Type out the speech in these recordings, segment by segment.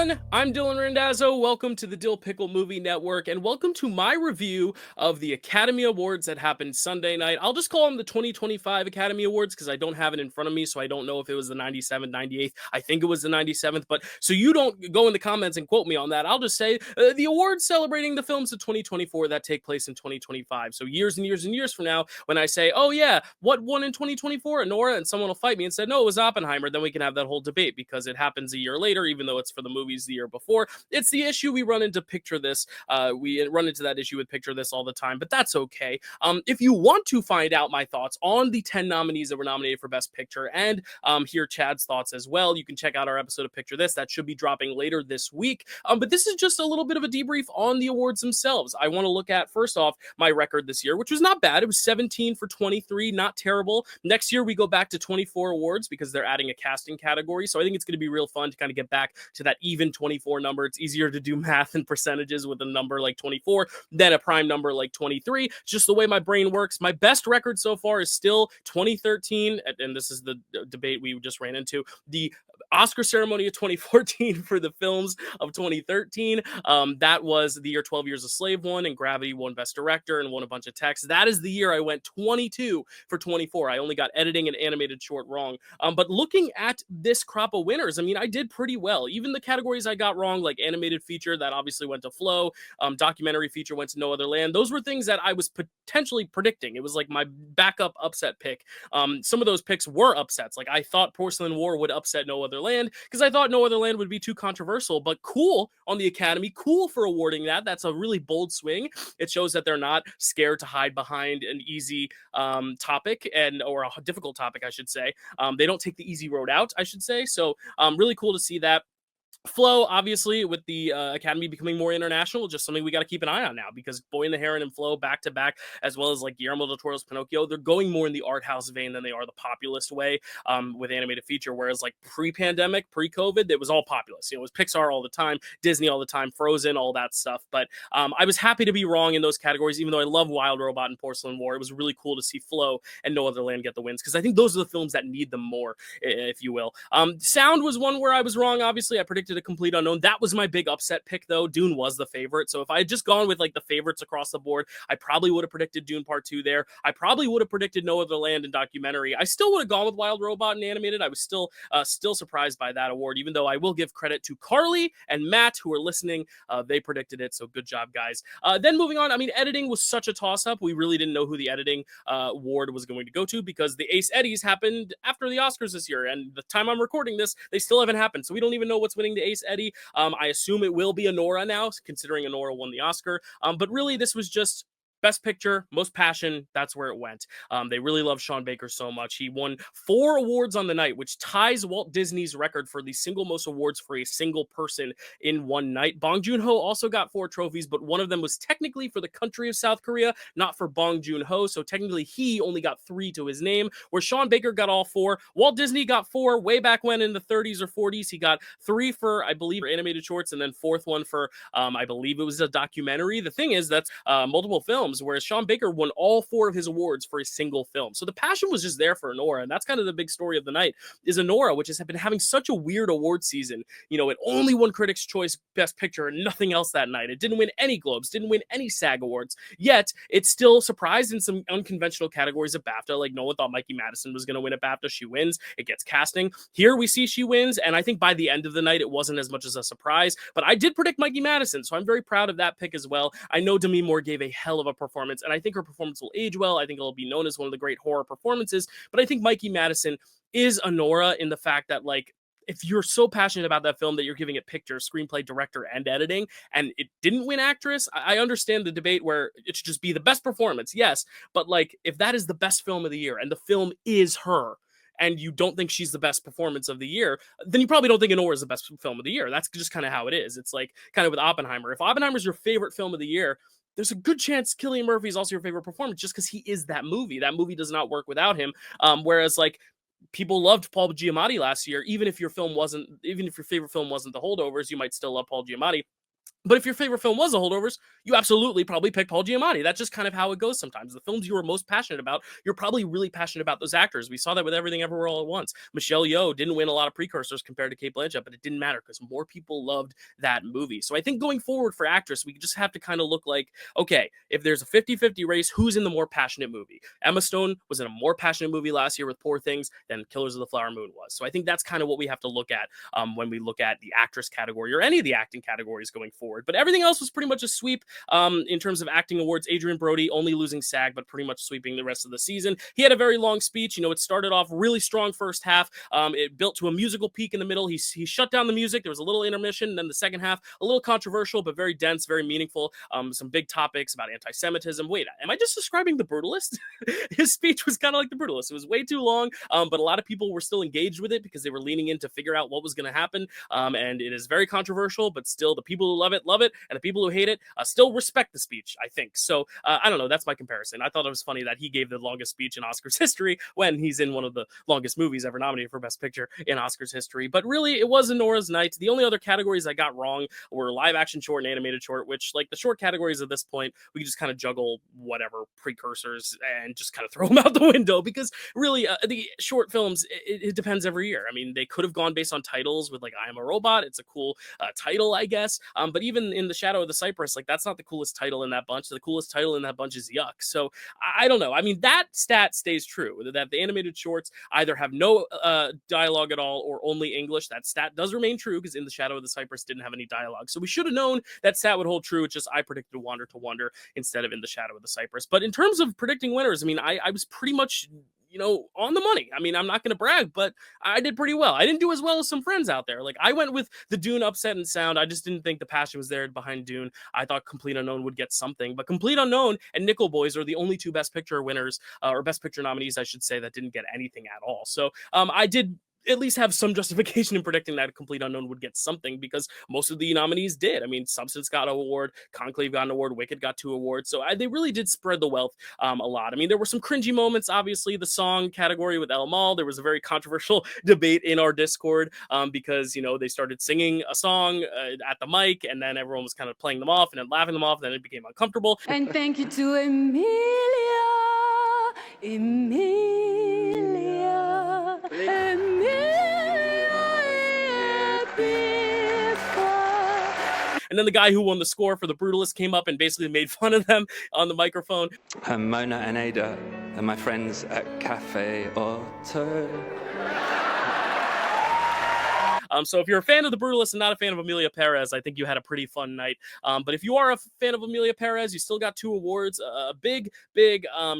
everyone, I'm Dylan Randazzo. Welcome to the Dill Pickle Movie Network, and welcome to my review of the Academy Awards that happened Sunday night. I'll just call them the 2025 Academy Awards because I don't have it in front of me, so I don't know if it was the 97th, 98th. I think it was the 97th, but so you don't go in the comments and quote me on that. I'll just say the awards celebrating the films of 2024 that take place in 2025. So years and years and years from now, when I say, oh yeah, what won in 2024? Nora, and someone will fight me and say, no, it was Oppenheimer, then we can have that whole debate because it happens a year later, even though it's for the movies the year before. It's the issue we run into Picture This. We run into that issue with Picture This all the time, but that's okay. If you want to find out my thoughts on the 10 nominees that were nominated for Best Picture and hear Chad's thoughts as well, you can check out our episode of Picture This. That should be dropping later this week. But this is just a little bit of a debrief on the awards themselves. I want to look at, first off, my record this year, which was not bad. It was 17 for 23, not terrible. Next year, we go back to 24 awards because they're adding a casting category. So I think it's going to be real fun to kind of get back to that even 24 number. It's easier to do math and percentages with a number like 24 than a prime number like 23. It's just the way my brain works. My best record so far is still 2013, and this is the debate we just ran into, the Oscar ceremony of 2014 for the films of 2013. That was the year 12 Years a Slave won, and Gravity won Best Director and won a bunch of text. That is the year I went 22 for 24. I only got editing and animated short wrong. But looking at this crop of winners, I mean, I did pretty well. Even the categories I got wrong, like animated feature, that obviously went to Flow, documentary feature went to No Other Land. Those were things that I was potentially predicting. It was like my backup upset pick. Some of those picks were upsets. Like I thought Porcelain War would upset No Other Land because I thought No Other Land would be too controversial, but cool on the Academy, cool for awarding that. That's a really bold swing. It shows that they're not scared to hide behind an easy topic or a difficult topic, I should say. They don't take the easy road out, I should say. So really cool to see that. Flow, obviously, with the Academy becoming more international, just something we got to keep an eye on now because Boy and the Heron and Flow back to back, as well as like Guillermo del Toro's Pinocchio, they're going more in the art house vein than they are the populist way with animated feature. Whereas like pre-pandemic, pre-COVID, it was all populist. It was Pixar all the time, Disney all the time, Frozen, all that stuff. But I was happy to be wrong in those categories, even though I love Wild Robot and Porcelain War. It was really cool to see Flow and No Other Land get the wins because I think those are the films that need them more, if you will. Sound was one where I was wrong. Obviously, I predicted a complete unknown. That was my big upset pick, though. Dune was the favorite. So if I had just gone with like the favorites across the board, I probably would have predicted Dune Part 2 there. I probably would have predicted No Other Land and documentary. I still would have gone with Wild Robot and animated. I was still surprised by that award, even though I will give credit to Carly and Matt who are listening. They predicted it. So good job, guys. Then moving on, I mean, editing was such a toss-up. We really didn't know who the editing award was going to go to because the Ace Eddies happened after the Oscars this year. And the time I'm recording this, they still haven't happened. So we don't even know what's winning the Ace Eddie. I assume it will be Anora now, considering Anora won the Oscar. But really, this was just Best Picture, most passion, that's where it went. They really love Sean Baker so much. He won 4 awards on the night, which ties Walt Disney's record for the single most awards for a single person in one night. Bong Joon-ho also got 4 trophies, but one of them was technically for the country of South Korea, not for Bong Joon-ho. So technically, he only got 3 to his name, where Sean Baker got all 4. Walt Disney got 4 way back when in the 30s or 40s. He got 3 for, I believe, animated shorts, and then 4th one for, I believe it was a documentary. The thing is, that's multiple films. Whereas Sean Baker won all 4 of his awards for a single film. So the passion was just there for Anora, and that's kind of the big story of the night, is Anora, which has been having such a weird award season. You know, it only won Critics' Choice Best Picture and nothing else that night. It didn't win any Globes, didn't win any SAG Awards, yet it still surprised in some unconventional categories of BAFTA. Like no one thought Mikey Madison was going to win at BAFTA. She wins. It gets casting. Here we see she wins, and I think by the end of the night, it wasn't as much as a surprise, but I did predict Mikey Madison, so I'm very proud of that pick as well. I know Demi Moore gave a hell of a performance, and I think her performance will age well. I think it'll be known as one of the great horror performances, but I think Mikey Madison is Anora in the fact that, like, if you're so passionate about that film that you're giving it picture, screenplay, director, and editing, and it didn't win actress, I understand the debate where it should just be the best performance, yes, but like, if that is the best film of the year, and the film is her, and you don't think she's the best performance of the year, then you probably don't think Anora is the best film of the year. That's just kind of how it is. It's like kind of with Oppenheimer. If Oppenheimer's your favorite film of the year, there's a good chance Cillian Murphy is also your favorite performance just because he is that movie. That movie does not work without him. Whereas like people loved Paul Giamatti last year, even if your favorite film wasn't The Holdovers, you might still love Paul Giamatti. But if your favorite film was The Holdovers, you absolutely probably pick Paul Giamatti. That's just kind of how it goes sometimes. The films you were most passionate about, you're probably really passionate about those actors. We saw that with Everything Everywhere All at Once. Michelle Yeoh didn't win a lot of precursors compared to Cate Blanchett, but it didn't matter because more people loved that movie. So I think going forward for actress, we just have to kind of look like, okay, if there's a 50-50 race, who's in the more passionate movie? Emma Stone was in a more passionate movie last year with Poor Things than Killers of the Flower Moon was. So I think that's kind of what we have to look at when we look at the actress category or any of the acting categories going forward. But everything else was pretty much a sweep in terms of acting awards. Adrian Brody only losing SAG, but pretty much sweeping the rest of the season. He had a very long speech. You know, it started off really strong first half. It built to a musical peak in the middle. He shut down the music. There was a little intermission. And then the second half, a little controversial, but very dense, very meaningful. Some big topics about anti-Semitism. Wait, am I just describing The Brutalist? His speech was kind of like The Brutalist. It was way too long, but a lot of people were still engaged with it because they were leaning in to figure out what was going to happen. And it is very controversial, but still the people who love it, and the people who hate it still respect the speech, I think. So I don't know. That's my comparison. I thought it was funny that he gave the longest speech in Oscars history when he's in one of the longest movies ever nominated for Best Picture in Oscars history. But really, it was Nora's night. The only other categories I got wrong were live action short and animated short, which, like, the short categories at this point, we can just kind of juggle whatever precursors and just kind of throw them out the window because really the short films, it depends every year. I mean, they could have gone based on titles with, like, I Am a Robot. It's a cool title, I guess. But even in The Shadow of the Cypress, like, that's not the coolest title in that bunch. The coolest title in that bunch is Yuck. So I don't know. I mean, that stat stays true, that the animated shorts either have no dialogue at all or only English. That stat does remain true because In the Shadow of the Cypress didn't have any dialogue. So we should have known that stat would hold true. It's just I predicted Wander to Wonder instead of In the Shadow of the Cypress. But in terms of predicting winners, I mean, I was pretty much, on the money. I mean, I'm not going to brag, but I did pretty well. I didn't do as well as some friends out there. Like, I went with the Dune upset and sound. I just didn't think the passion was there behind Dune. I thought Complete Unknown would get something, but Complete Unknown and Nickel Boys are the only two Best Picture winners, or Best Picture nominees, I should say, that didn't get anything at all. So I did at least have some justification in predicting that Complete Unknown would get something because most of the nominees did. I mean, Substance got an award, Conclave got an award, Wicked got 2 awards. So they really did spread the wealth a lot. I mean, there were some cringy moments, obviously, the song category with El Mal. There was a very controversial debate in our Discord because, they started singing a song at the mic and then everyone was kind of playing them off and then laughing them off. And then it became uncomfortable. And thank you to Emilia. And then the guy who won the score for The Brutalist came up and basically made fun of them on the microphone. Mona and Ada are my friends at Cafe Otto. So if you're a fan of The Brutalist and not a fan of Emilia Perez, I think you had a pretty fun night. But if you are a fan of Emilia Perez, you still got 2 awards, a big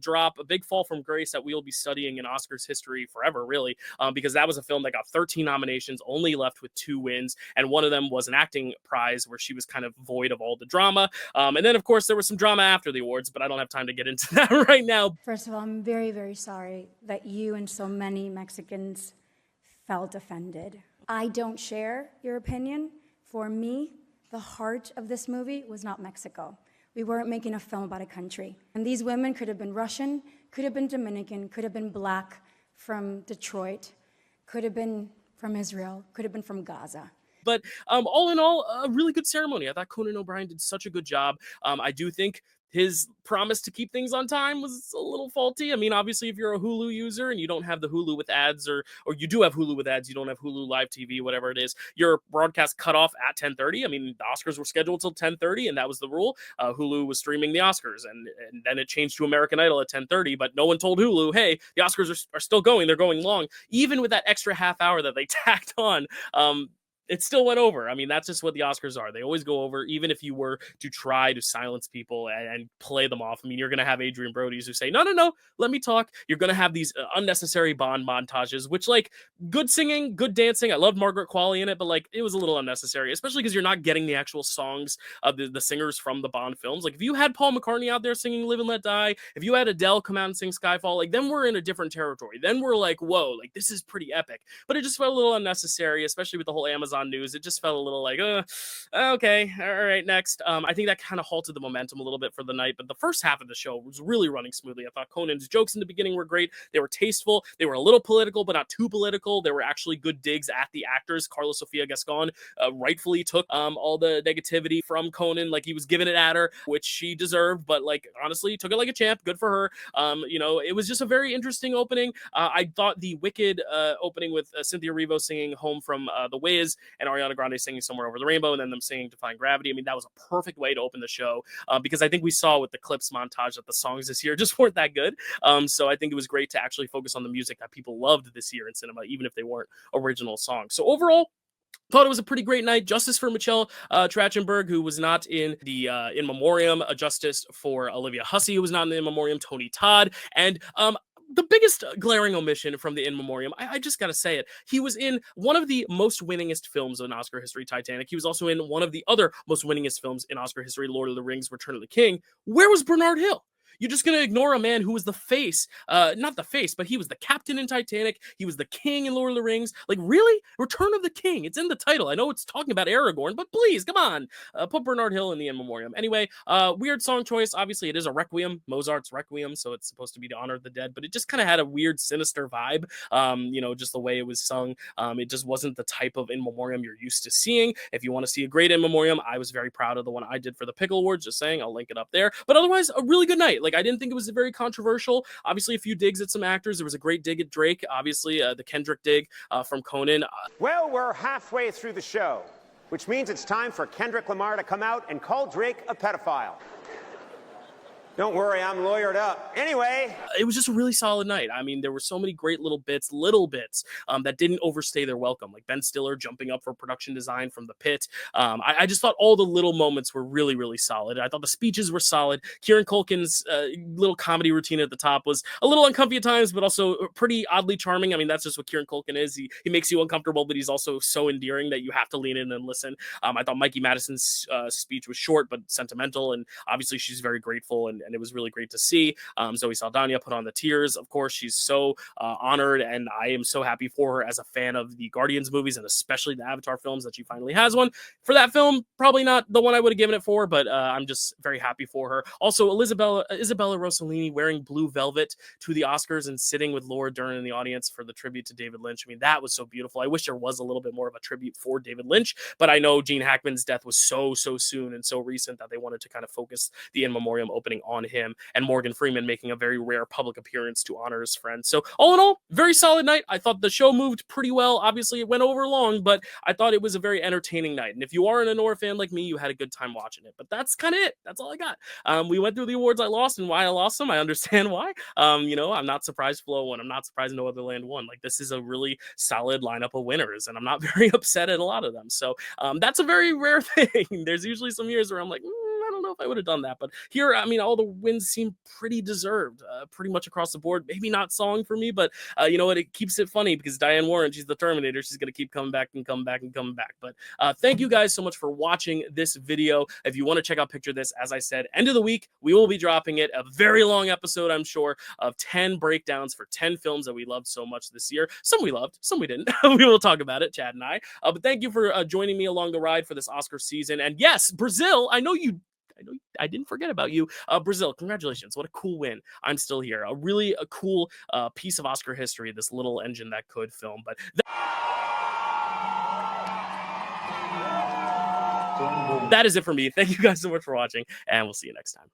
drop, a big fall from grace that we'll be studying in Oscars history forever, really, because that was a film that got 13 nominations, only left with 2 wins, and one of them was an acting prize where she was kind of void of all the drama. And then, of course, there was some drama after the awards, but I don't have time to get into that right now. First of all, I'm very, very sorry that you and so many Mexicans felt offended. I don't share your opinion. For me, the heart of this movie was not Mexico. We weren't making a film about a country. And these women could have been Russian, could have been Dominican, could have been Black from Detroit, could have been from Israel, could have been from Gaza. But all in all, a really good ceremony. I thought Conan O'Brien did such a good job. I do think his promise to keep things on time was a little faulty. I mean, obviously, if you're a Hulu user and you don't have the Hulu with ads, or you do have Hulu with ads, you don't have Hulu Live TV, whatever it is, your broadcast cut off at 10:30. I mean, the Oscars were scheduled till 10:30, and that was the rule. Hulu was streaming the Oscars, and then it changed to American Idol at 10:30, but no one told Hulu, hey, the Oscars are still going. They're going long. Even with that extra half hour that they tacked on, it still went over. I mean, that's just what the Oscars are. They always go over, even if you were to try to silence people and play them off. I mean, you're going to have Adrian Brody's who say, no, let me talk. You're going to have these unnecessary Bond montages, which, like, good singing, good dancing. I loved Margaret Qualley in it, but, like, it was a little unnecessary, especially because you're not getting the actual songs of the singers from the Bond films. Like, if you had Paul McCartney out there singing Live and Let Die, if you had Adele come out and sing Skyfall, like, then we're in a different territory. Then we're like, whoa, like, this is pretty epic. But it just felt a little unnecessary, especially with the whole Amazon Amazon News. It just felt a little like, okay, all right, next. I think that kind of halted the momentum a little bit for the night, but the first half of the show was really running smoothly. I thought Conan's jokes in the beginning were great. They were tasteful. They were a little political, but not too political. There were actually good digs at the actors. Carla Sofia Gascon rightfully took all the negativity from Conan, like he was giving it at her, which she deserved, but like honestly, took it like a champ. Good for her. It was just a very interesting opening. I thought the Wicked opening with Cynthia Erivo singing Home from The Wiz and Ariana Grande singing Somewhere Over the Rainbow and then them singing Defying Gravity. I mean, that was a perfect way to open the show because I think we saw with the clips montage that the songs this year just weren't that good. So I think it was great to actually focus on the music that people loved this year in cinema, even if they weren't original songs. So overall, thought it was a pretty great night. Justice for Michelle Trachtenberg, who was not in the in memoriam. Justice for Olivia Hussey, who was not in the in memoriam. Tony Todd, and the biggest glaring omission from the in memoriam, I just gotta say it. He was in one of the most winningest films in Oscar history, Titanic. He was also in one of the other most winningest films in Oscar history, Lord of the Rings, Return of the King. Where was Bernard Hill? You're just going to ignore a man who was the face, not the face, but he was the captain in Titanic. He was the king in Lord of the Rings. Like, really? Return of the King. It's in the title. I know it's talking about Aragorn, but please, come on. Put Bernard Hill in the in memoriam. Anyway, weird song choice. Obviously, it is a Requiem, Mozart's Requiem, so it's supposed to be to honor the dead, but it just kind of had a weird, sinister vibe, just the way it was sung. It just wasn't the type of in memoriam you're used to seeing. If you want to see a great in memoriam, I was very proud of the one I did for the Pickle Awards, just saying. I'll link it up there. But otherwise, a really good night. Like, I didn't think it was very controversial. Obviously, a few digs at some actors. There was a great dig at Drake. Obviously, the Kendrick dig from Conan. Well, we're halfway through the show, which means it's time for Kendrick Lamar to come out and call Drake a pedophile. Don't worry, I'm lawyered up. Anyway. It was just a really solid night. I mean, there were so many great little bits that didn't overstay their welcome, like Ben Stiller jumping up for production design from the pit. I just thought all the little moments were really, really solid. I thought the speeches were solid. Kieran Culkin's little comedy routine at the top was a little uncomfy at times, but also pretty oddly charming. I mean, that's just what Kieran Culkin is. He makes you uncomfortable, but he's also so endearing that you have to lean in and listen. I thought Mikey Madison's speech was short but sentimental, and obviously she's very grateful, and it was really great to see. Zoe Saldana put on the tears. Of course, she's so honored, and I am so happy for her as a fan of the Guardians movies and especially the Avatar films that she finally has one. For that film, probably not the one I would have given it for, but I'm just very happy for her. Also, Isabella Rossellini wearing blue velvet to the Oscars and sitting with Laura Dern in the audience for the tribute to David Lynch. I mean, that was so beautiful. I wish there was a little bit more of a tribute for David Lynch, but I know Gene Hackman's death was so soon and so recent that they wanted to kind of focus the in memoriam opening on him, and Morgan Freeman making a very rare public appearance to honor his friend. So all in all, very solid night. I thought the show moved pretty well. Obviously, it went over long, but I thought it was a very entertaining night. And if you are an Anora fan like me, you had a good time watching it. But that's kind of it. That's all I got. We went through the awards I lost and why I lost them. I understand why. I'm not surprised Flow won. I'm not surprised No Other Land won. Like, this is a really solid lineup of winners, and I'm not very upset at a lot of them. So that's a very rare thing. There's usually some years where I'm like, I don't know if I would have done that, but here, I mean, all the wins seem pretty deserved, pretty much across the board. Maybe not song for me, but you know what? It keeps it funny because Diane Warren, she's the Terminator. She's going to keep coming back and coming back and coming back. But thank you guys so much for watching this video. If you want to check out Picture This, as I said, end of the week, we will be dropping it. A very long episode, I'm sure, of 10 breakdowns for 10 films that we loved so much this year. Some we loved, some we didn't. We will talk about it, Chad and I. But thank you for joining me along the ride for this Oscar season. And yes, Brazil, I know I didn't forget about you. Brazil, congratulations. What a cool win. I'm still here. A cool piece of Oscar history, this little engine that could film. But that is it for me. Thank you guys so much for watching, and we'll see you next time.